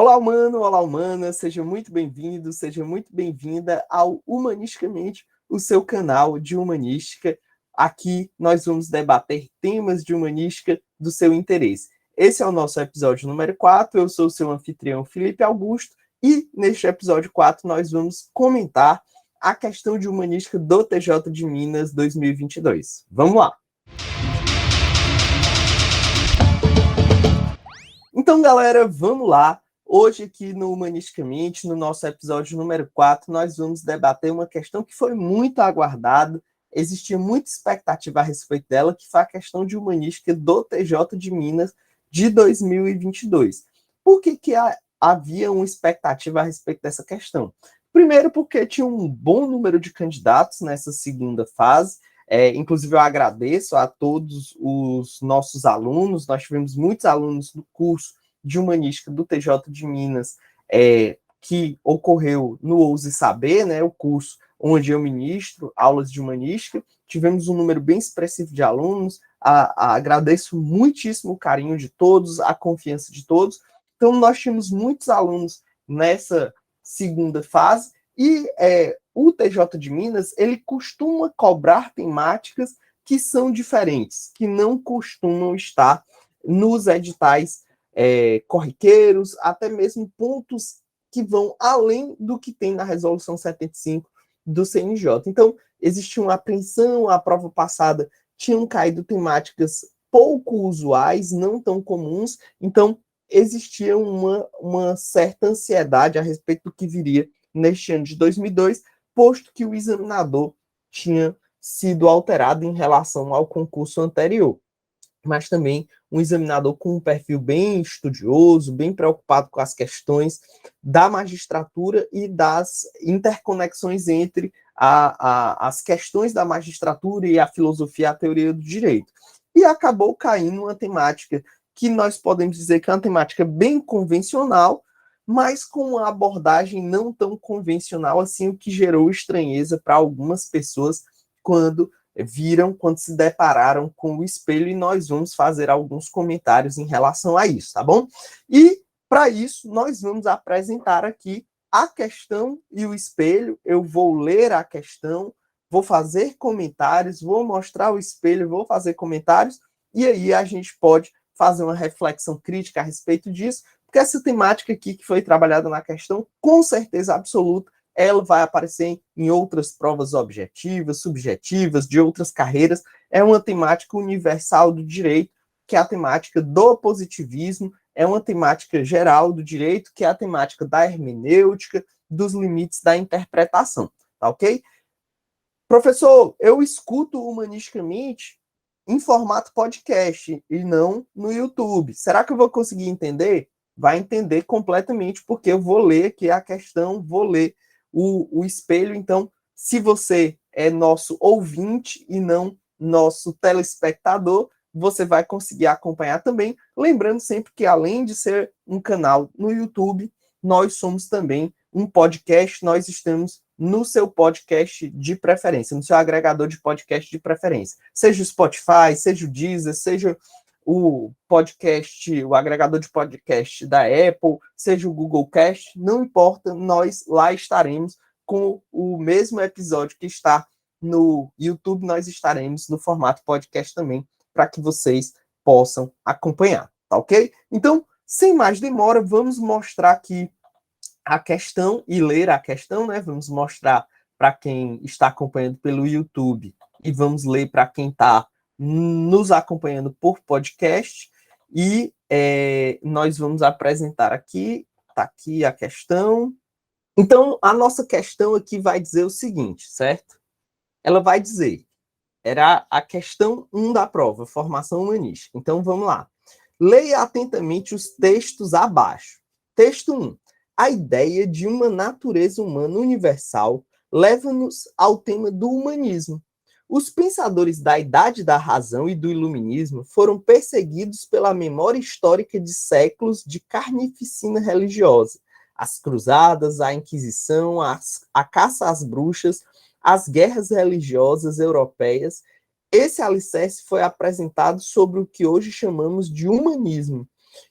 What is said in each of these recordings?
Olá, humano, olá, humana, seja muito bem-vindo, seja muito bem-vinda ao Humanisticamente, o seu canal de humanística. Aqui nós vamos debater temas de humanística do seu interesse. Esse é o nosso episódio número 4, eu sou o seu anfitrião Felipe Augusto, e neste episódio 4 nós vamos comentar a questão de humanística do TJ de Minas 2022. Vamos lá! Então, galera, vamos lá. Hoje aqui no Humanisticamente, no nosso episódio número 4, nós vamos debater uma questão que foi muito aguardada, existia muita expectativa a respeito dela, que foi a questão de humanística do TJ de Minas de 2022. Por que havia uma expectativa a respeito dessa questão? Primeiro, porque tinha um bom número de candidatos nessa segunda fase. Inclusive, eu agradeço a todos os nossos alunos. Nós tivemos muitos alunos do curso de Humanística do TJ de Minas, que ocorreu no Ouse Saber, né, o curso onde eu ministro aulas de Humanística. Tivemos um número bem expressivo de alunos. Agradeço muitíssimo o carinho de todos, a confiança de todos. Então, nós tínhamos muitos alunos nessa segunda fase, e o TJ de Minas, ele costuma cobrar temáticas que são diferentes, que não costumam estar nos editais corriqueiros, até mesmo pontos que vão além do que tem na Resolução 75 do CNJ. Então, existia uma apreensão, a prova passada tinham caído temáticas pouco usuais, não tão comuns, então existia uma certa ansiedade a respeito do que viria neste ano de 2002, posto que o examinador tinha sido alterado em relação ao concurso anterior. Mas também um examinador com um perfil bem estudioso, bem preocupado com as questões da magistratura e das interconexões entre as questões da magistratura e a filosofia e a teoria do direito. E acabou caindo uma temática que nós podemos dizer que é uma temática bem convencional, mas com uma abordagem não tão convencional assim, o que gerou estranheza para algumas pessoas quando se depararam com o espelho, e nós vamos fazer alguns comentários em relação a isso, tá bom? E, para isso, nós vamos apresentar aqui a questão e o espelho. Eu vou ler a questão, vou fazer comentários, vou mostrar o espelho, vou fazer comentários, e aí a gente pode fazer uma reflexão crítica a respeito disso, porque essa temática aqui que foi trabalhada na questão, com certeza absoluta, ela vai aparecer em outras provas objetivas, subjetivas, de outras carreiras. É uma temática universal do direito, que é a temática do positivismo, é uma temática geral do direito, que é a temática da hermenêutica, dos limites da interpretação, tá ok? Professor, eu escuto humanisticamente em formato podcast e não no YouTube. Será que eu vou conseguir entender? Vai entender completamente, porque eu vou ler aqui a questão, vou ler o espelho. Então, se você é nosso ouvinte e não nosso telespectador, você vai conseguir acompanhar também. Lembrando sempre que, além de ser um canal no YouTube, nós somos também um podcast. Nós estamos no seu podcast de preferência, no seu agregador de podcast de preferência. Seja o Spotify, seja o Deezer, seja o podcast, o agregador de podcast da Apple, seja o Google Cast, não importa, nós lá estaremos com o mesmo episódio que está no YouTube, nós estaremos no formato podcast também, para que vocês possam acompanhar, tá ok? Então, sem mais demora, vamos mostrar aqui a questão e ler a questão, né? Vamos mostrar para quem está acompanhando pelo YouTube e vamos ler para quem está nos acompanhando por podcast, e nós vamos apresentar aqui, está aqui a questão. Então, a nossa questão aqui vai dizer o seguinte, certo? Ela vai dizer, era a questão 1 da prova, formação humanística. Então, vamos lá. Leia atentamente os textos abaixo. Texto 1. A ideia de uma natureza humana universal leva-nos ao tema do humanismo. Os pensadores da Idade da Razão e do Iluminismo foram perseguidos pela memória histórica de séculos de carnificina religiosa. As cruzadas, a Inquisição, a caça às bruxas, as guerras religiosas europeias. Esse alicerce foi apresentado sobre o que hoje chamamos de humanismo.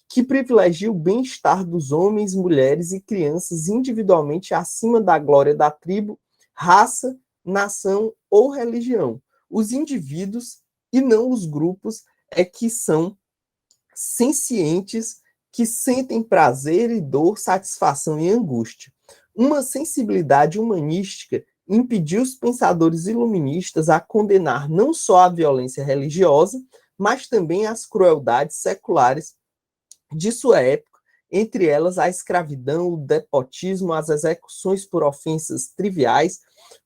que privilegia o bem-estar dos homens, mulheres e crianças individualmente acima da glória da tribo, raça, nação ou religião. Os indivíduos e não os grupos é que são sencientes, que sentem prazer e dor, satisfação e angústia. Uma sensibilidade humanística impediu os pensadores iluministas a condenar não só a violência religiosa, mas também as crueldades seculares de sua época, entre elas a escravidão, o despotismo, as execuções por ofensas triviais,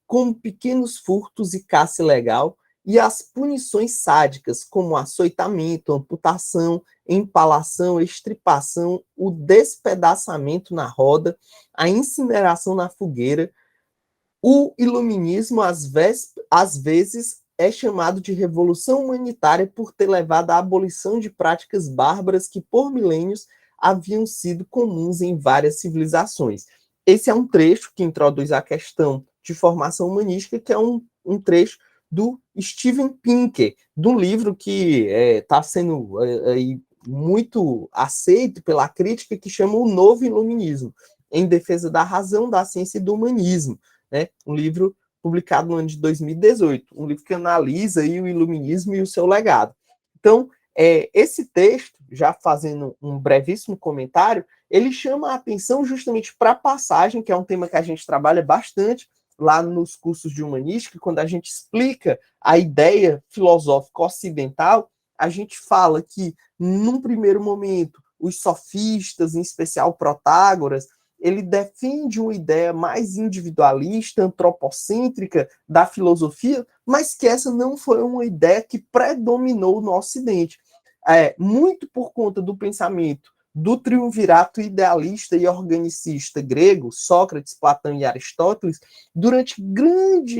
como pequenos furtos e caça ilegal, e as punições sádicas, como açoitamento, amputação, empalação, estripação, o despedaçamento na roda, a incineração na fogueira. O iluminismo, às vezes, é chamado de revolução humanitária por ter levado à abolição de práticas bárbaras que, por milênios, haviam sido comuns em várias civilizações. Esse é um trecho que introduz a questão de formação humanística, que é um trecho do Steven Pinker, de um livro que está sendo muito aceito pela crítica, que chama O Novo Iluminismo, em defesa da razão, da ciência e do humanismo. Né? Um livro publicado no ano de 2018, um livro que analisa aí o iluminismo e o seu legado. Então, esse texto, já fazendo um brevíssimo comentário, ele chama a atenção justamente para a passagem, que é um tema que a gente trabalha bastante lá nos cursos de humanística, quando a gente explica a ideia filosófica ocidental, a gente fala que, num primeiro momento, os sofistas, em especial Protágoras, ele defende uma ideia mais individualista, antropocêntrica da filosofia, mas que essa não foi uma ideia que predominou no Ocidente. Muito por conta do pensamento do triunvirato idealista e organicista grego, Sócrates, Platão e Aristóteles, durante grande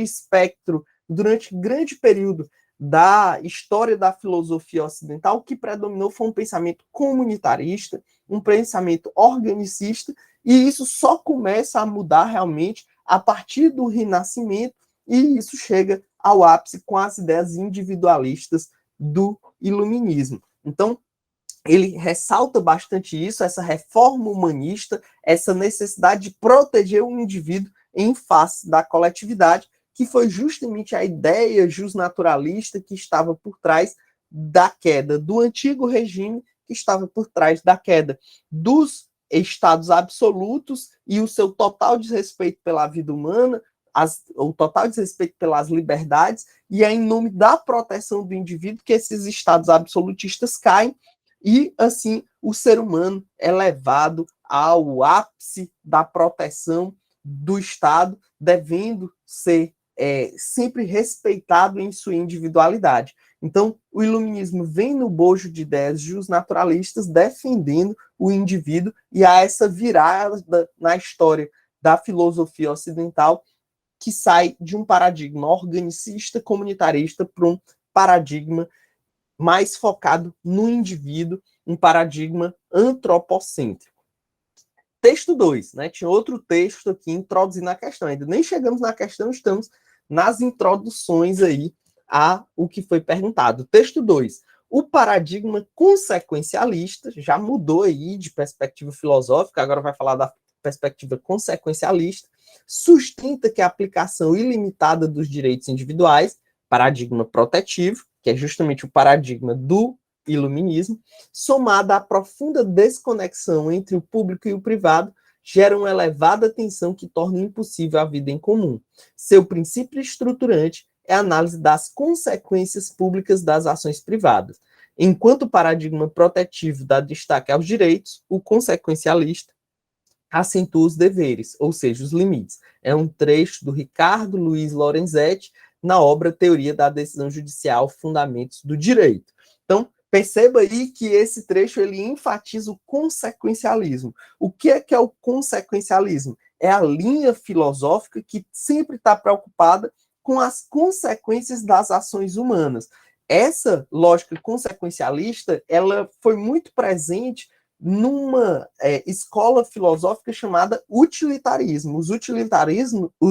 período da história da filosofia ocidental, o que predominou foi um pensamento comunitarista, um pensamento organicista, e isso só começa a mudar realmente a partir do Renascimento, e isso chega ao ápice com as ideias individualistas do Iluminismo. Então, ele ressalta bastante isso, essa reforma humanista, essa necessidade de proteger o indivíduo em face da coletividade, que foi justamente a ideia justnaturalista que estava por trás da queda do antigo regime, que estava por trás da queda dos estados absolutos e o seu total desrespeito pela vida humana, o total desrespeito pelas liberdades, e é em nome da proteção do indivíduo que esses estados absolutistas caem, e assim o ser humano é levado ao ápice da proteção do Estado, devendo ser sempre respeitado em sua individualidade. Então, o iluminismo vem no bojo de ideias justnaturalistas defendendo o indivíduo, e há essa virada na história da filosofia ocidental que sai de um paradigma organicista, comunitarista, para um paradigma mais focado no indivíduo, um paradigma antropocêntrico. Texto 2, né? Tinha outro texto aqui introduzindo a questão. Ainda nem chegamos na questão, estamos nas introduções aí a o que foi perguntado. Texto 2. O paradigma consequencialista já mudou aí de perspectiva filosófica, agora vai falar da perspectiva consequencialista, sustenta que a aplicação ilimitada dos direitos individuais, paradigma protetivo, que é justamente o paradigma do iluminismo, somada à profunda desconexão entre o público e o privado, gera uma elevada tensão que torna impossível a vida em comum. Seu princípio estruturante é a análise das consequências públicas das ações privadas. Enquanto o paradigma protetivo dá destaque aos direitos, o consequencialista acentua os deveres, ou seja, os limites. É um trecho do Ricardo Luiz Lorenzetti, na obra Teoria da Decisão Judicial, Fundamentos do Direito. Então, perceba aí que esse trecho ele enfatiza o consequencialismo. O que é o consequencialismo? É a linha filosófica que sempre está preocupada com as consequências das ações humanas. Essa lógica consequencialista, ela foi muito presente numa escola filosófica chamada utilitarismo. Os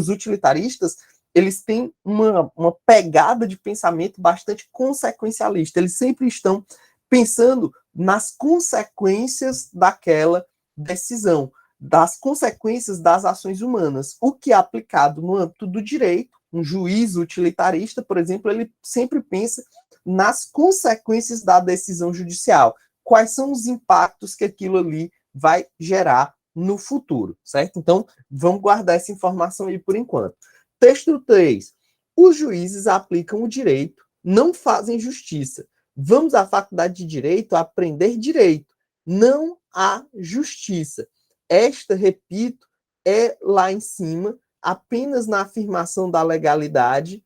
utilitaristas, eles têm uma pegada de pensamento bastante consequencialista. Eles sempre estão pensando nas consequências daquela decisão, das consequências das ações humanas. O que é aplicado no âmbito do direito, um juiz utilitarista, por exemplo, ele sempre pensa nas consequências da decisão judicial. Quais são os impactos que aquilo ali vai gerar no futuro, certo? Então, vamos guardar essa informação aí por enquanto. Texto 3. Os juízes aplicam o direito, não fazem justiça. Vamos à faculdade de direito aprender direito, não a justiça. Esta, repito, é lá em cima, apenas na afirmação da legalidade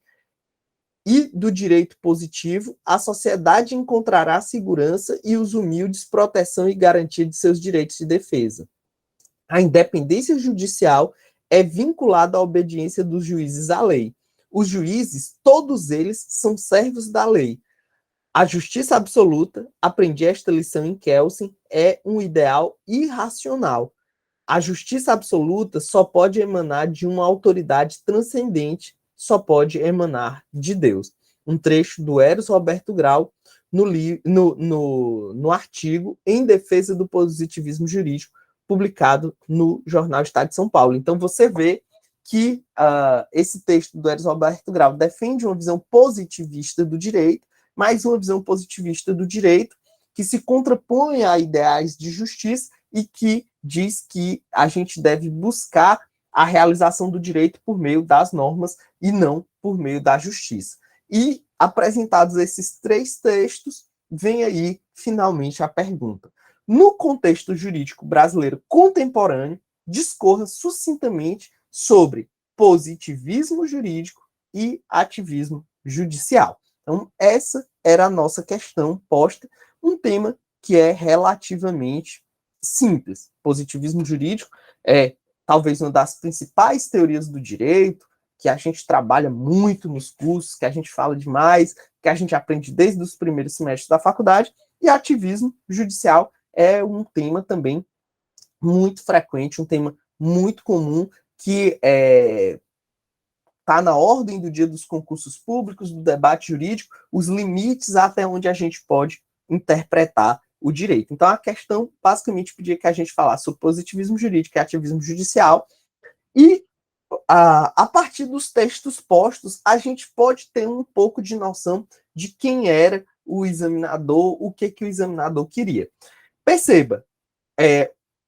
e do direito positivo, a sociedade encontrará segurança e os humildes proteção e garantia de seus direitos de defesa. A independência judicial é vinculada à obediência dos juízes à lei. Os juízes, todos eles, são servos da lei. A justiça absoluta, aprendi esta lição em Kelsen, é um ideal irracional. A justiça absoluta só pode emanar de uma autoridade transcendente, só pode emanar de Deus. Um trecho do Eros Roberto Grau no artigo Em Defesa do Positivismo Jurídico, publicado no Jornal Estado de São Paulo. Então, você vê que esse texto do Eros Roberto Grau defende uma visão positivista do direito, mas uma visão positivista do direito que se contrapõe a ideais de justiça e que diz que a gente deve buscar a realização do direito por meio das normas e não por meio da justiça. E, apresentados esses 3 textos, vem aí, finalmente, a pergunta. No contexto jurídico brasileiro contemporâneo, discorra sucintamente sobre positivismo jurídico e ativismo judicial. Então, essa era a nossa questão posta, um tema que é relativamente simples. Positivismo jurídico é talvez uma das principais teorias do direito, que a gente trabalha muito nos cursos, que a gente fala demais, que a gente aprende desde os primeiros semestres da faculdade, e ativismo judicial é um tema também muito frequente, um tema muito comum, que está na ordem do dia dos concursos públicos, do debate jurídico, os limites até onde a gente pode interpretar o direito. Então, a questão, basicamente, pedia que a gente falasse sobre positivismo jurídico e ativismo judicial, e a partir dos textos postos, a gente pode ter um pouco de noção de quem era o examinador, o que o examinador queria. Perceba,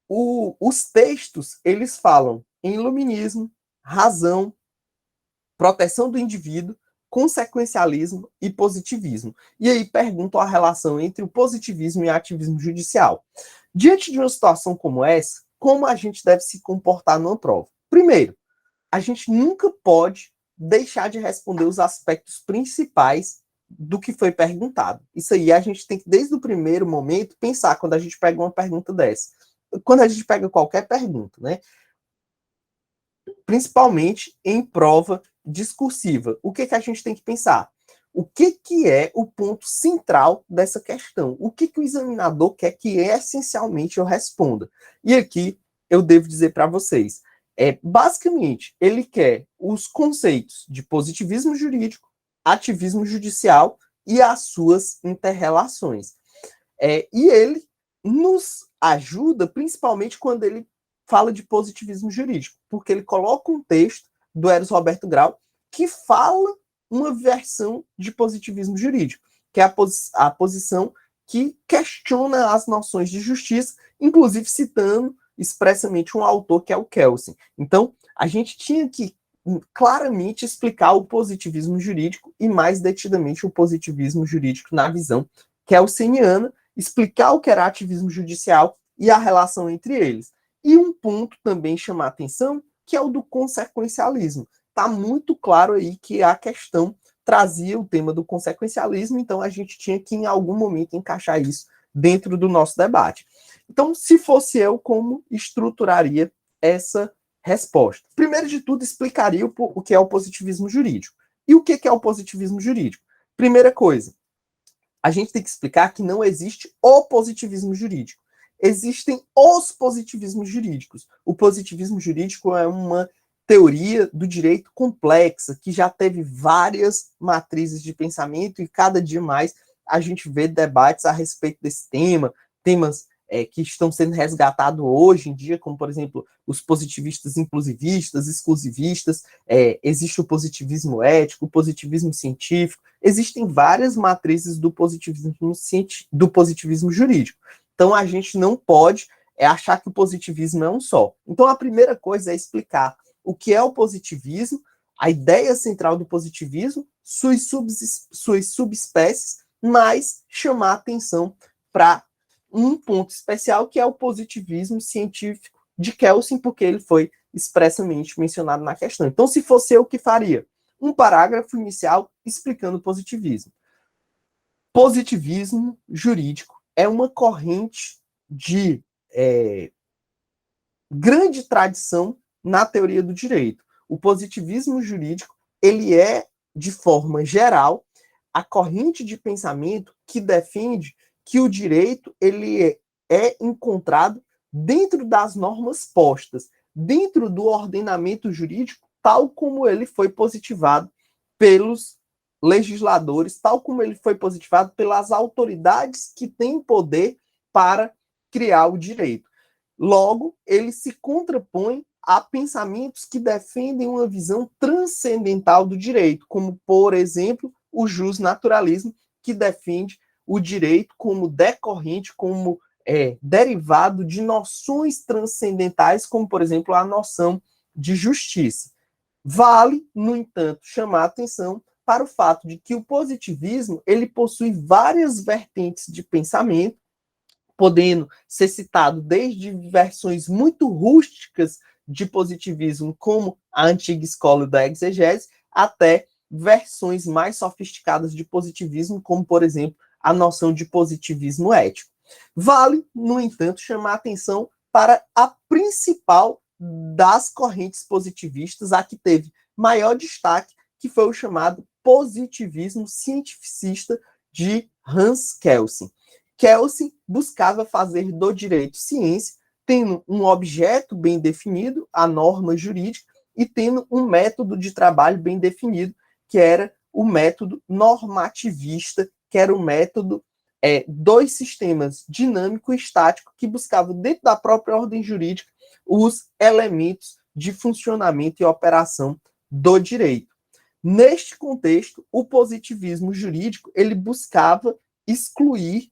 os textos, eles falam em iluminismo, razão, proteção do indivíduo, consequencialismo e positivismo. E aí pergunto a relação entre o positivismo e o ativismo judicial. Diante de uma situação como essa, como a gente deve se comportar numa prova? Primeiro, a gente nunca pode deixar de responder os aspectos principais do que foi perguntado. Isso aí a gente tem que, desde o primeiro momento, pensar quando a gente pega uma pergunta dessa. Quando a gente pega qualquer pergunta, né? Principalmente em prova discursiva. O que a gente tem que pensar? O que é o ponto central dessa questão? O que o examinador quer que essencialmente eu responda? E aqui eu devo dizer para vocês, basicamente, ele quer os conceitos de positivismo jurídico, ativismo judicial e as suas interrelações. E ele nos ajuda, principalmente quando ele fala de positivismo jurídico, porque ele coloca um texto do Eros Roberto Grau que fala uma versão de positivismo jurídico, que é a posição que questiona as noções de justiça, inclusive citando expressamente um autor que é o Kelsen. Então, a gente tinha que claramente explicar o positivismo jurídico e mais detidamente o positivismo jurídico na visão kelseniana, explicar o que era ativismo judicial e a relação entre eles. E um ponto também chamar a atenção, que é o do consequencialismo. Está muito claro aí que a questão trazia o tema do consequencialismo, então a gente tinha que, em algum momento, encaixar isso dentro do nosso debate. Então, se fosse eu, como estruturaria essa resposta? Primeiro de tudo, explicaria o que é o positivismo jurídico. E o que é o positivismo jurídico? Primeira coisa, a gente tem que explicar que não existe o positivismo jurídico. Existem os positivismos jurídicos. O positivismo jurídico é uma teoria do direito complexa, que já teve várias matrizes de pensamento e cada dia mais a gente vê debates a respeito desse tema, temas que estão sendo resgatados hoje em dia, como, por exemplo, os positivistas inclusivistas, exclusivistas, existe o positivismo ético, o positivismo científico, existem várias matrizes do positivismo jurídico. Então, a gente não pode achar que o positivismo é um só. Então, a primeira coisa é explicar o que é o positivismo, a ideia central do positivismo, suas subespécies, mas chamar atenção para um ponto especial, que é o positivismo científico de Kelsen, porque ele foi expressamente mencionado na questão. Então, se fosse eu, o que faria? Um parágrafo inicial explicando o positivismo. Positivismo jurídico é uma corrente de grande tradição na teoria do direito. O positivismo jurídico, ele é, de forma geral, a corrente de pensamento que defende que o direito ele é encontrado dentro das normas postas, dentro do ordenamento jurídico, tal como ele foi positivado pelos legisladores, tal como ele foi positivado pelas autoridades que têm poder para criar o direito. Logo, ele se contrapõe a pensamentos que defendem uma visão transcendental do direito, como, por exemplo, o justnaturalismo, que defende o direito como decorrente, como derivado de noções transcendentais, como, por exemplo, a noção de justiça. Vale, no entanto, chamar a atenção para o fato de que o positivismo ele possui várias vertentes de pensamento, podendo ser citado desde versões muito rústicas de positivismo, como a antiga escola da exegese, até versões mais sofisticadas de positivismo, como, por exemplo, a noção de positivismo ético. Vale, no entanto, chamar a atenção para a principal das correntes positivistas, a que teve maior destaque, que foi o chamado positivismo cientificista de Hans Kelsen. Kelsen buscava fazer do direito ciência, tendo um objeto bem definido, a norma jurídica, e tendo um método de trabalho bem definido, que era o método normativista, que era o método dos sistemas dinâmico e estático, que buscava, dentro da própria ordem jurídica, os elementos de funcionamento e operação do direito. Neste contexto, o positivismo jurídico ele buscava excluir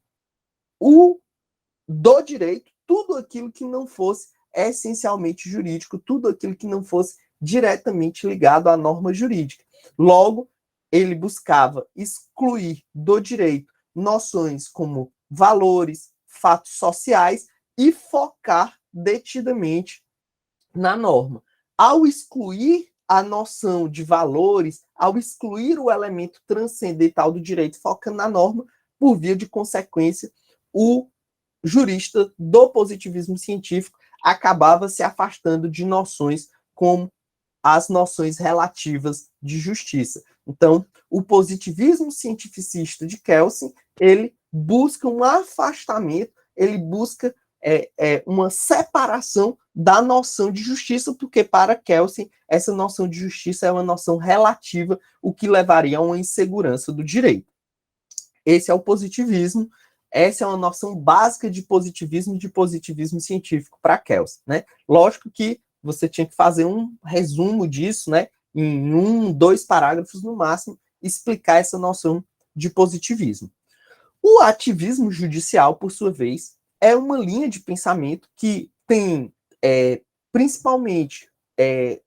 do direito tudo aquilo que não fosse essencialmente jurídico, tudo aquilo que não fosse diretamente ligado à norma jurídica. Logo, ele buscava excluir do direito noções como valores, fatos sociais e focar detidamente na norma. Ao excluir a noção de valores, ao excluir o elemento transcendental do direito focando na norma, por via de consequência, o jurista do positivismo científico acabava se afastando de noções como as noções relativas de justiça. Então, o positivismo cientificista de Kelsen, ele busca um afastamento, ele busca uma separação da noção de justiça, porque para Kelsen, essa noção de justiça é uma noção relativa, o que levaria a uma insegurança do direito. Esse é o positivismo, essa é uma noção básica de positivismo científico para Kelsen, né? Lógico que você tinha que fazer um resumo disso, né? Em 2 parágrafos no máximo, explicar essa noção de positivismo. O ativismo judicial, por sua vez, é uma linha de pensamento que tem principalmente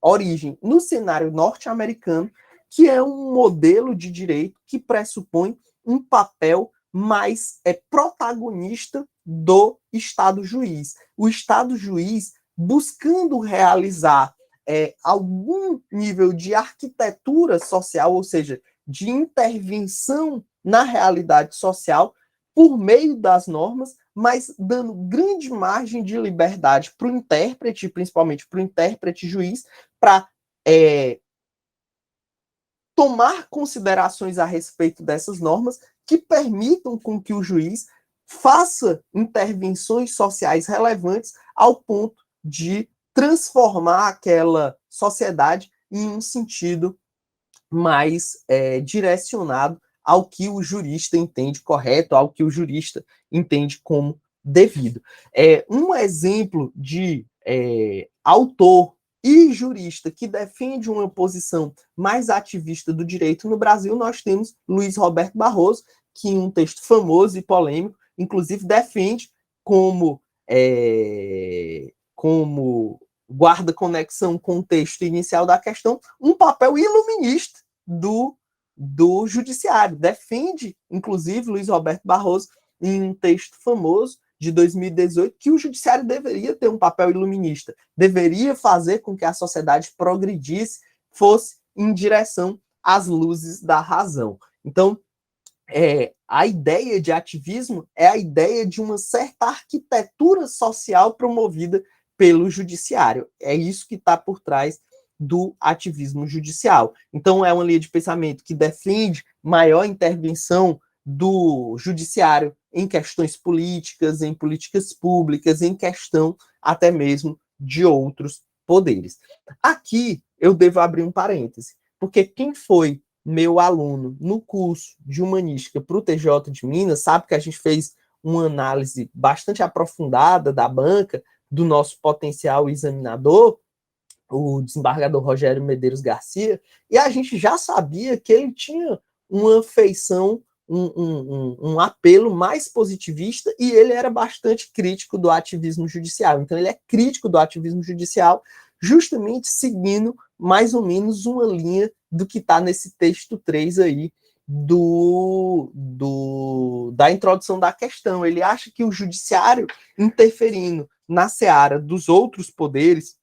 origem no cenário norte-americano, que é um modelo de direito que pressupõe um papel mais protagonista do Estado juiz. O Estado juiz buscando realizar algum nível de arquitetura social, ou seja, de intervenção na realidade social por meio das normas, mas dando grande margem de liberdade para o intérprete, principalmente para o intérprete juiz, para tomar considerações a respeito dessas normas que permitam com que o juiz faça intervenções sociais relevantes ao ponto de transformar aquela sociedade em um sentido mais direcionado ao que o jurista entende correto, ao que o jurista entende como devido. Um exemplo de autor e jurista que defende uma posição mais ativista do direito no Brasil, nós temos Luiz Roberto Barroso, que em um texto famoso e polêmico, inclusive defende como guarda conexão com o texto inicial da questão, um papel iluminista do judiciário. Defende, inclusive, Luiz Roberto Barroso, em um texto famoso de 2018, que o judiciário deveria ter um papel iluminista, deveria fazer com que a sociedade progredisse, fosse em direção às luzes da razão. Então, a ideia de ativismo é a ideia de uma certa arquitetura social promovida pelo judiciário. É isso que está por trás do ativismo judicial. Então, é uma linha de pensamento que defende maior intervenção do judiciário em questões políticas, em políticas públicas, em questão até mesmo de outros poderes. Aqui eu devo abrir um parêntese, porque quem foi meu aluno no curso de Humanística para o TJ de Minas sabe que a gente fez uma análise bastante aprofundada da banca, do nosso potencial examinador, o desembargador Rogério Medeiros Garcia, e a gente já sabia que ele tinha uma feição, um apelo mais positivista, e ele era bastante crítico do ativismo judicial. Então, ele é crítico do ativismo judicial, justamente seguindo mais ou menos uma linha do que está nesse texto 3 aí, da introdução da questão. Ele acha que o judiciário interferindo na seara dos outros poderes,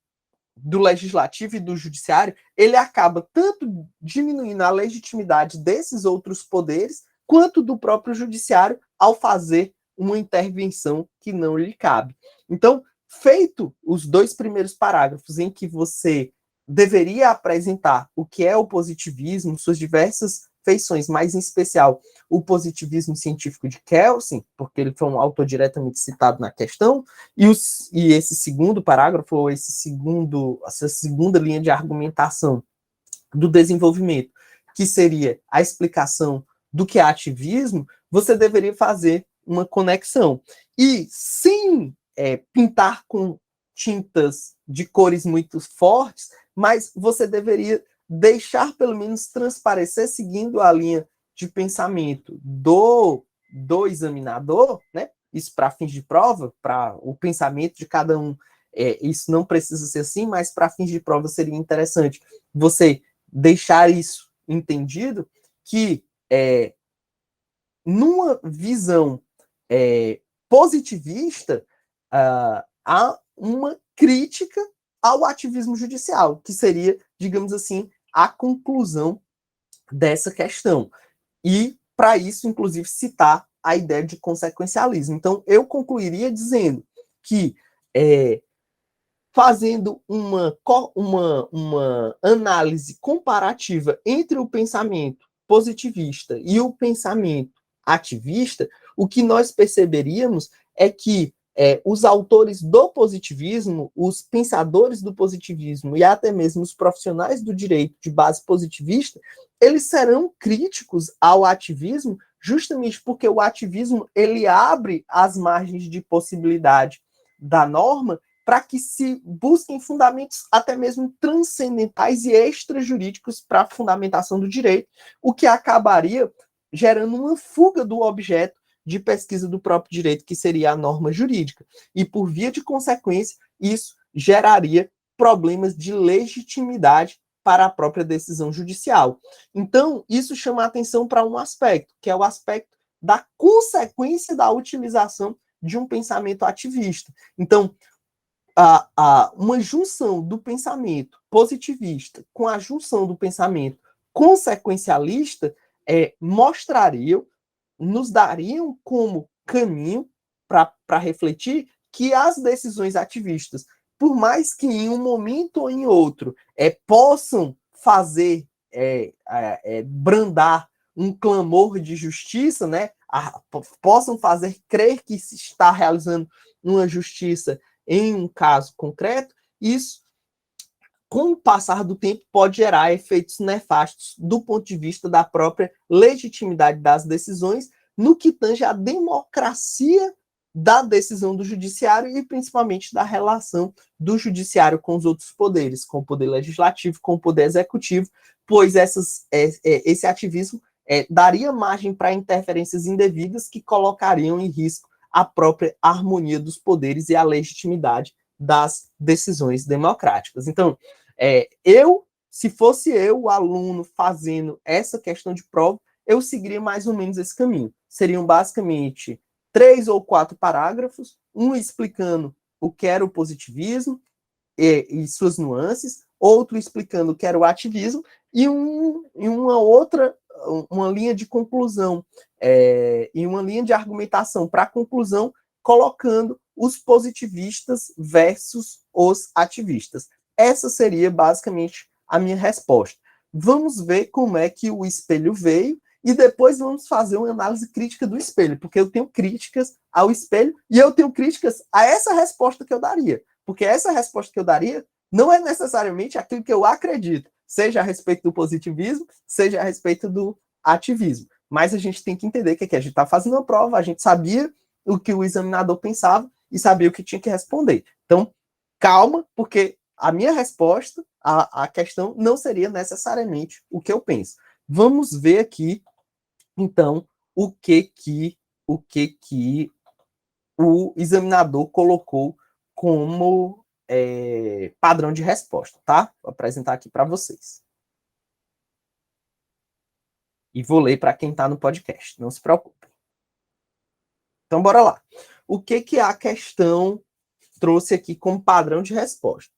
do legislativo e do judiciário, ele acaba tanto diminuindo a legitimidade desses outros poderes, quanto do próprio judiciário ao fazer uma intervenção que não lhe cabe. Então, feito os 2 primeiros parágrafos em que você deveria apresentar o que é o positivismo, suas diversas feições, mas em especial o positivismo científico de Kelsen, porque ele foi um autor diretamente citado na questão, e esse segundo parágrafo, ou essa segunda linha de argumentação do desenvolvimento, que seria a explicação do que é ativismo, você deveria fazer uma conexão. E sem pintar com tintas de cores muito fortes, mas você deveria deixar pelo menos transparecer, seguindo a linha de pensamento do examinador, né? Isso para fins de prova, para o pensamento de cada um, isso não precisa ser assim, mas para fins de prova seria interessante você deixar isso entendido, que numa visão positivista, há uma crítica ao ativismo judicial, que seria, digamos assim, a conclusão dessa questão. E, para isso, inclusive, citar a ideia de consequencialismo. Então, eu concluiria dizendo que, fazendo uma análise comparativa entre o pensamento positivista e o pensamento ativista, o que nós perceberíamos é que os autores do positivismo, os pensadores do positivismo e até mesmo os profissionais do direito de base positivista, eles serão críticos ao ativismo justamente porque o ativismo ele abre as margens de possibilidade da norma para que se busquem fundamentos até mesmo transcendentais e extrajurídicos para a fundamentação do direito, o que acabaria gerando uma fuga do objeto de pesquisa do próprio direito, que seria a norma jurídica. E, por via de consequência, isso geraria problemas de legitimidade para a própria decisão judicial. Então, isso chama a atenção para um aspecto, que é o aspecto da consequência da utilização de um pensamento ativista. Então, uma junção do pensamento positivista com a junção do pensamento consequencialista nos dariam como caminho para refletir que as decisões ativistas, por mais que em um momento ou em outro possam fazer brandar um clamor de justiça, né, possam fazer crer que se está realizando uma justiça em um caso concreto, isso com o passar do tempo, pode gerar efeitos nefastos do ponto de vista da própria legitimidade das decisões, no que tange à democracia da decisão do judiciário e principalmente da relação do judiciário com os outros poderes, com o poder legislativo, com o poder executivo, pois esse ativismo daria margem para interferências indevidas que colocariam em risco a própria harmonia dos poderes e a legitimidade das decisões democráticas. Então, se fosse eu, o aluno, fazendo essa questão de prova, eu seguiria mais ou menos esse caminho. Seriam basicamente 3 ou 4 parágrafos, um explicando o que era o positivismo e suas nuances, outro explicando o que era o ativismo, e uma linha de conclusão, e uma linha de argumentação para a conclusão, colocando os positivistas versus os ativistas. Essa seria basicamente a minha resposta. Vamos ver como é que o espelho veio e depois vamos fazer uma análise crítica do espelho, porque eu tenho críticas ao espelho e eu tenho críticas a essa resposta que eu daria, porque essa resposta que eu daria não é necessariamente aquilo que eu acredito, seja a respeito do positivismo, seja a respeito do ativismo. Mas a gente tem que entender que aqui a gente está fazendo uma prova, a gente sabia o que o examinador pensava e sabia o que tinha que responder. Então, calma, porque a minha resposta à questão não seria necessariamente o que eu penso. Vamos ver aqui, então, o que o examinador colocou como padrão de resposta, tá? Vou apresentar aqui para vocês. E vou ler para quem está no podcast, não se preocupe. Então, bora lá. O que a questão trouxe aqui como padrão de resposta?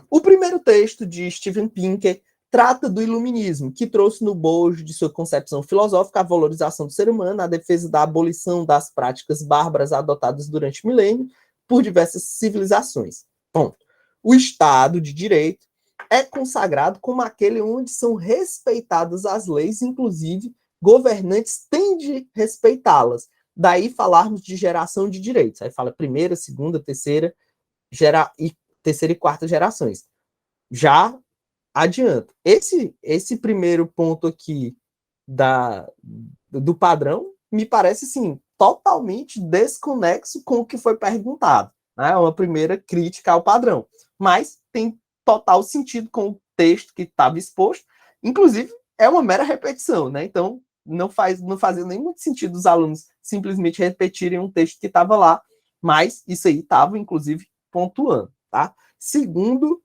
O primeiro texto de Steven Pinker trata do iluminismo, que trouxe no bojo de sua concepção filosófica a valorização do ser humano, a defesa da abolição das práticas bárbaras adotadas durante o milênio por diversas civilizações. Ponto. O Estado de Direito é consagrado como aquele onde são respeitadas as leis, inclusive governantes têm de respeitá-las. Daí falarmos de geração de direitos. Aí fala primeira, segunda, terceira e quarta gerações. Já adianto. Esse primeiro ponto aqui do padrão me parece, assim, totalmente desconexo com o que foi perguntado. Né? É uma primeira crítica ao padrão. Mas tem total sentido com o texto que estava exposto. Inclusive, é uma mera repetição, né? Então, não fazia nem muito sentido os alunos simplesmente repetirem um texto que estava lá, mas isso aí estava, inclusive, pontuando, tá? Segundo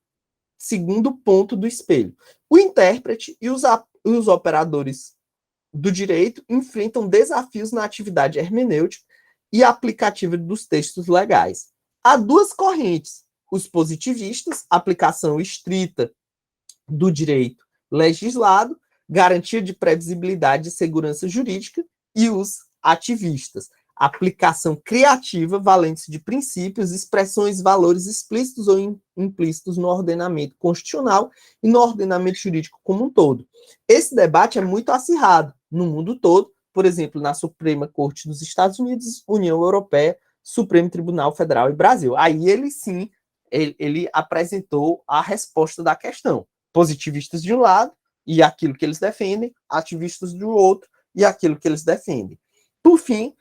ponto do espelho. O intérprete e os operadores do direito enfrentam desafios na atividade hermenêutica e aplicativa dos textos legais. Há duas correntes: os positivistas, aplicação estrita do direito legislado, garantia de previsibilidade e segurança jurídica, e os ativistas, aplicação criativa, valente de princípios, expressões, valores explícitos ou implícitos no ordenamento constitucional e no ordenamento jurídico como um todo. Esse debate é muito acirrado no mundo todo, por exemplo, na Suprema Corte dos Estados Unidos, União Europeia, Supremo Tribunal Federal e Brasil. Aí ele sim, ele apresentou a resposta da questão. Positivistas de um lado, e aquilo que eles defendem, ativistas do outro, e aquilo que eles defendem. Por fim,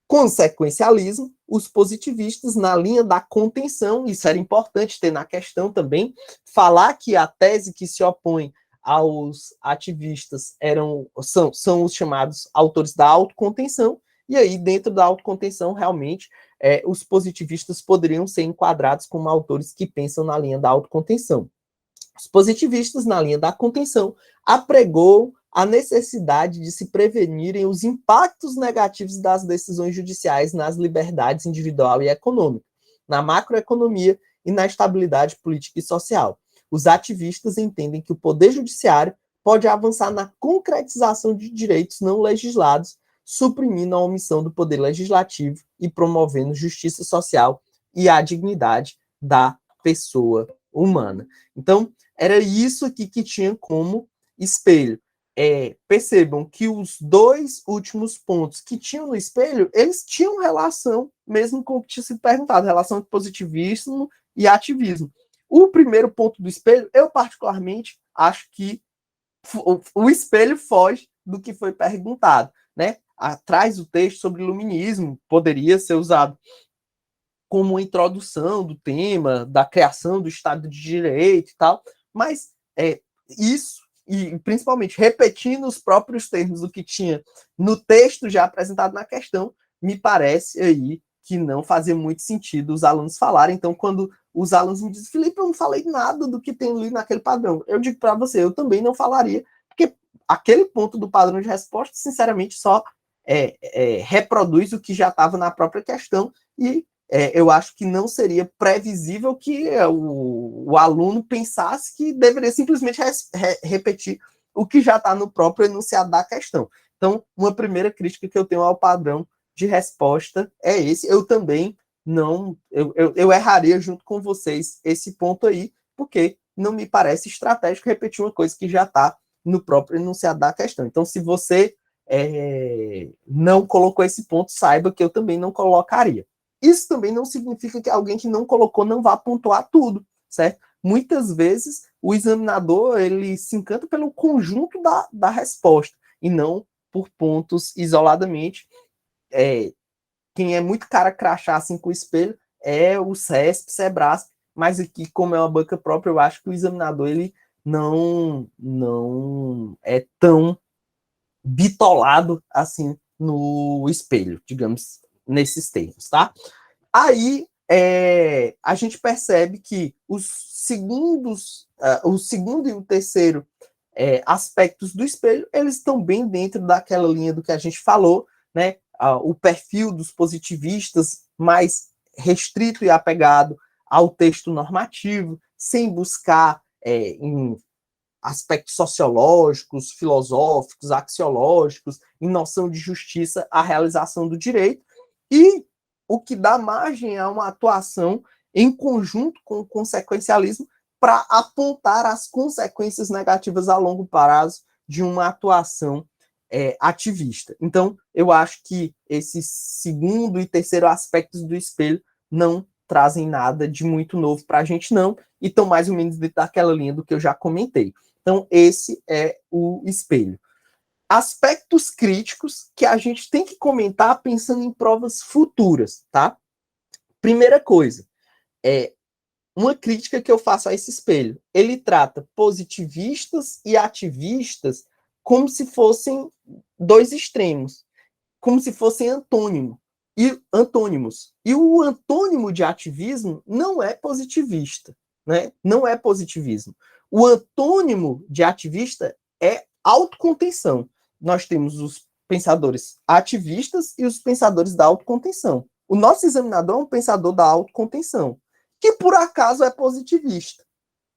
consequencialismo, os positivistas na linha da contenção, isso era importante ter na questão também, falar que a tese que se opõe aos ativistas são os chamados autores da autocontenção, e aí dentro da autocontenção, realmente, os positivistas poderiam ser enquadrados como autores que pensam na linha da autocontenção. Os positivistas, na linha da contenção, apregou a necessidade de se prevenirem os impactos negativos das decisões judiciais nas liberdades individual e econômica, na macroeconomia e na estabilidade política e social. Os ativistas entendem que o poder judiciário pode avançar na concretização de direitos não legislados, suprimindo a omissão do poder legislativo e promovendo justiça social e a dignidade da pessoa humana. Então, era isso aqui que tinha como espelho. Percebam que os dois últimos pontos que tinham no espelho, eles tinham relação, mesmo com o que tinha sido perguntado, relação de positivismo e ativismo. o primeiro ponto do espelho, eu particularmente acho que o espelho foge do que foi perguntado, né? Atrás do texto sobre iluminismo poderia ser usado como introdução do tema, da criação do Estado de Direito e tal, mas isso, e principalmente repetindo os próprios termos do que tinha no texto já apresentado na questão, me parece aí que não fazia muito sentido os alunos falarem. Então, quando os alunos me dizem, Felipe, eu não falei nada do que tem ali naquele padrão, eu digo para você, eu também não falaria, porque aquele ponto do padrão de resposta, sinceramente, só reproduz o que já estava na própria questão e eu acho que não seria previsível que o aluno pensasse que deveria simplesmente repetir o que já está no próprio enunciado da questão. Então, uma primeira crítica que eu tenho ao padrão de resposta é esse. Eu também não... Eu erraria junto com vocês esse ponto aí, porque não me parece estratégico repetir uma coisa que já está no próprio enunciado da questão. Então, se você não colocou esse ponto, saiba que eu também não colocaria. Isso também não significa que alguém que não colocou não vá pontuar tudo, certo? Muitas vezes o examinador ele se encanta pelo conjunto da resposta e não por pontos isoladamente. Quem é muito cara crachá assim com o espelho é o CESP, SEBRASP, mas aqui, como é uma banca própria, eu acho que o examinador ele não é tão bitolado assim no espelho, digamos, nesses termos, tá? Aí a gente percebe que o segundo e o terceiro aspectos do espelho, eles estão bem dentro daquela linha do que a gente falou, né? O perfil dos positivistas mais restrito e apegado ao texto normativo, sem buscar em aspectos sociológicos, filosóficos, axiológicos, em noção de justiça, a realização do direito, e o que dá margem a uma atuação em conjunto com o consequencialismo para apontar as consequências negativas a longo prazo de uma atuação ativista. Então, eu acho que esses segundo e terceiro aspectos do espelho não trazem nada de muito novo para a gente, não, e estão mais ou menos dentro daquela linha do que eu já comentei. Então, esse é o espelho. Aspectos críticos que a gente tem que comentar pensando em provas futuras, tá? Primeira coisa, uma crítica que eu faço a esse espelho. Ele trata positivistas e ativistas como se fossem dois extremos, como se fossem antônimos. E o antônimo de ativismo não é positivista, né? Não é positivismo. O antônimo de ativista é autocontenção. Nós temos os pensadores ativistas e os pensadores da autocontenção. O nosso examinador é um pensador da autocontenção, que por acaso é positivista,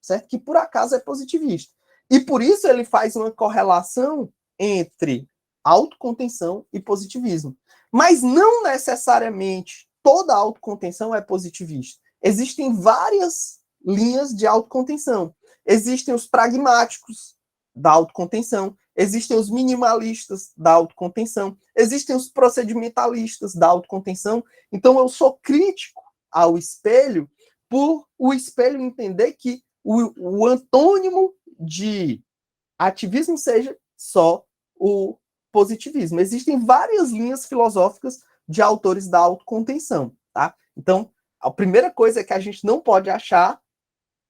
certo? Que por acaso é positivista. E por isso ele faz uma correlação entre autocontenção e positivismo. Mas não necessariamente toda autocontenção é positivista. Existem várias linhas de autocontenção. Existem os pragmáticos da autocontenção, existem os minimalistas da autocontenção, existem os procedimentalistas da autocontenção. Então, eu sou crítico ao espelho por o espelho entender que o antônimo de ativismo seja só o positivismo. Existem várias linhas filosóficas de autores da autocontenção, tá? Então, a primeira coisa é que a gente não pode achar,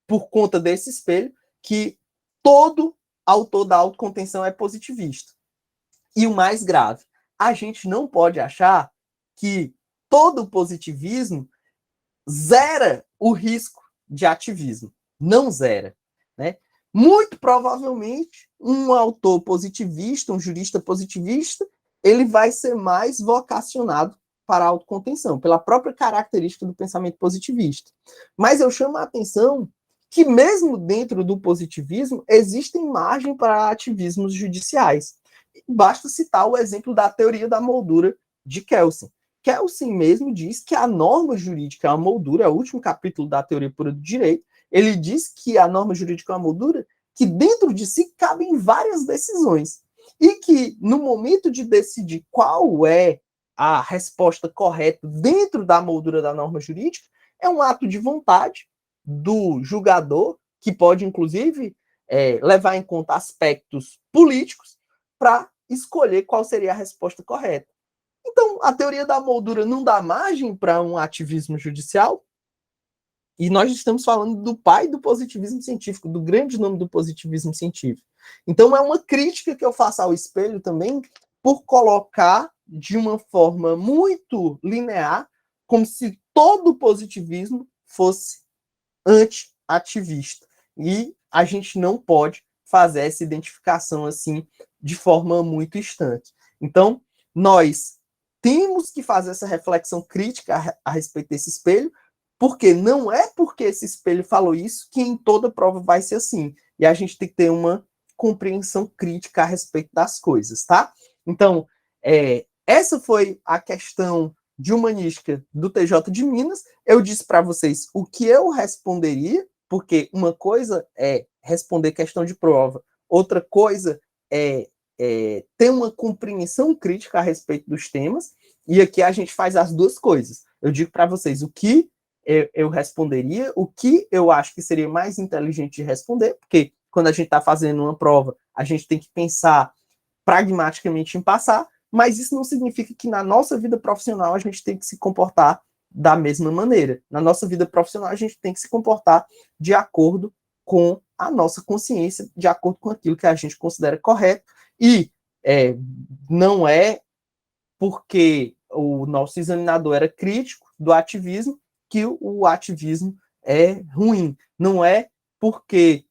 por conta desse espelho, que todo autor da autocontenção é positivista. E o mais grave, a gente não pode achar que todo positivismo zera o risco de ativismo. Não zera, né? Muito provavelmente, um autor positivista, um jurista positivista, ele vai ser mais vocacionado para a autocontenção, pela própria característica do pensamento positivista. Mas eu chamo a atenção que mesmo dentro do positivismo, existem margem para ativismos judiciais. Basta citar o exemplo da teoria da moldura de Kelsen. Kelsen mesmo diz que a norma jurídica é uma moldura, é o último capítulo da teoria pura do direito. Ele diz que a norma jurídica é uma moldura que dentro de si cabem várias decisões. E que no momento de decidir qual é a resposta correta dentro da moldura da norma jurídica, é um ato de vontade do julgador, que pode, inclusive, levar em conta aspectos políticos para escolher qual seria a resposta correta. Então, a teoria da moldura não dá margem para um ativismo judicial? E nós estamos falando do pai do positivismo científico, do grande nome do positivismo científico. Então, é uma crítica que eu faço ao espelho também, por colocar de uma forma muito linear, como se todo o positivismo fosse anti-ativista. E a gente não pode fazer essa identificação assim de forma muito distante. Então, nós temos que fazer essa reflexão crítica a respeito desse espelho, porque não é porque esse espelho falou isso que em toda prova vai ser assim. E a gente tem que ter uma compreensão crítica a respeito das coisas, tá? Então, essa foi a questão de humanística do TJ de Minas. Eu disse para vocês o que eu responderia, porque uma coisa é responder questão de prova, outra coisa é ter uma compreensão crítica a respeito dos temas, e aqui a gente faz as duas coisas. Eu digo para vocês o que eu responderia, o que eu acho que seria mais inteligente de responder, porque quando a gente está fazendo uma prova, a gente tem que pensar pragmaticamente em passar, mas isso não significa que na nossa vida profissional a gente tem que se comportar da mesma maneira. Na nossa vida profissional a gente tem que se comportar de acordo com a nossa consciência, de acordo com aquilo que a gente considera correto, e não é porque o nosso examinador era crítico do ativismo que o ativismo é ruim. Não é porque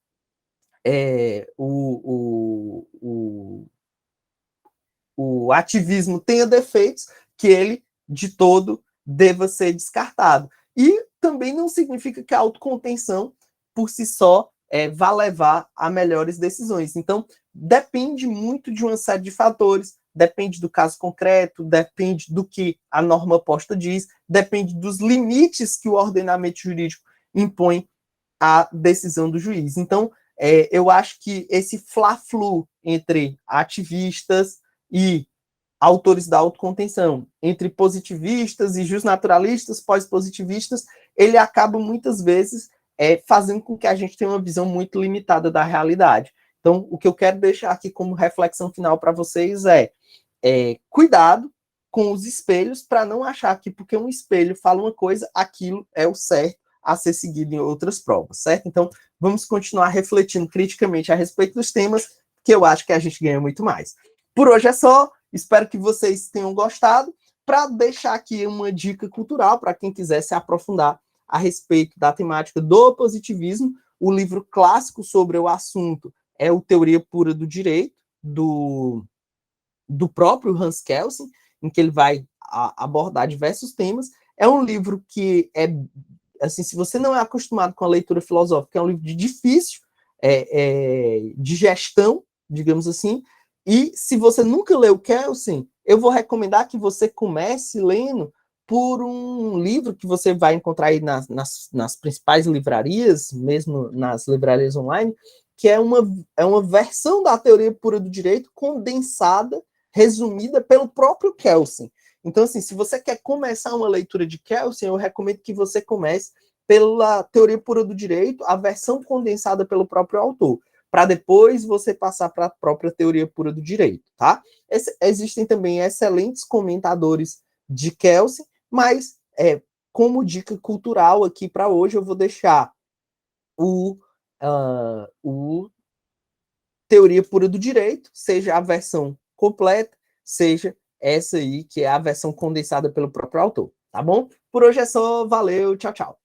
o ativismo tenha defeitos que ele, de todo, deva ser descartado. E também não significa que a autocontenção, por si só, vá levar a melhores decisões. Então, depende muito de uma série de fatores, depende do caso concreto, depende do que a norma posta diz, depende dos limites que o ordenamento jurídico impõe à decisão do juiz. Então, eu acho que esse fla-flu entre ativistas e autores da autocontenção, entre positivistas e justnaturalistas, pós-positivistas, ele acaba muitas vezes fazendo com que a gente tenha uma visão muito limitada da realidade. Então, o que eu quero deixar aqui como reflexão final para vocês cuidado com os espelhos, para não achar que porque um espelho fala uma coisa, aquilo é o certo a ser seguido em outras provas, certo? Então, vamos continuar refletindo criticamente a respeito dos temas, que eu acho que a gente ganha muito mais. Por hoje é só, espero que vocês tenham gostado. Para deixar aqui uma dica cultural para quem quiser se aprofundar a respeito da temática do positivismo, o livro clássico sobre o assunto é o Teoria Pura do Direito, do próprio Hans Kelsen, em que ele vai abordar diversos temas. É um livro que assim, se você não é acostumado com a leitura filosófica, é um livro de difícil de gestão, digamos assim, e se você nunca leu Kelsen, eu vou recomendar que você comece lendo por um livro que você vai encontrar aí nas principais livrarias, mesmo nas livrarias online, que é uma versão da Teoria Pura do Direito condensada, resumida pelo próprio Kelsen. Então, assim, se você quer começar uma leitura de Kelsen, eu recomendo que você comece pela Teoria Pura do Direito, a versão condensada pelo próprio autor, para depois você passar para a própria Teoria Pura do Direito, tá? Existem também excelentes comentadores de Kelsen, mas como dica cultural aqui para hoje, eu vou deixar o Teoria Pura do Direito, seja a versão completa, seja essa aí, que é a versão condensada pelo próprio autor, tá bom? Por hoje é só, valeu, tchau, tchau.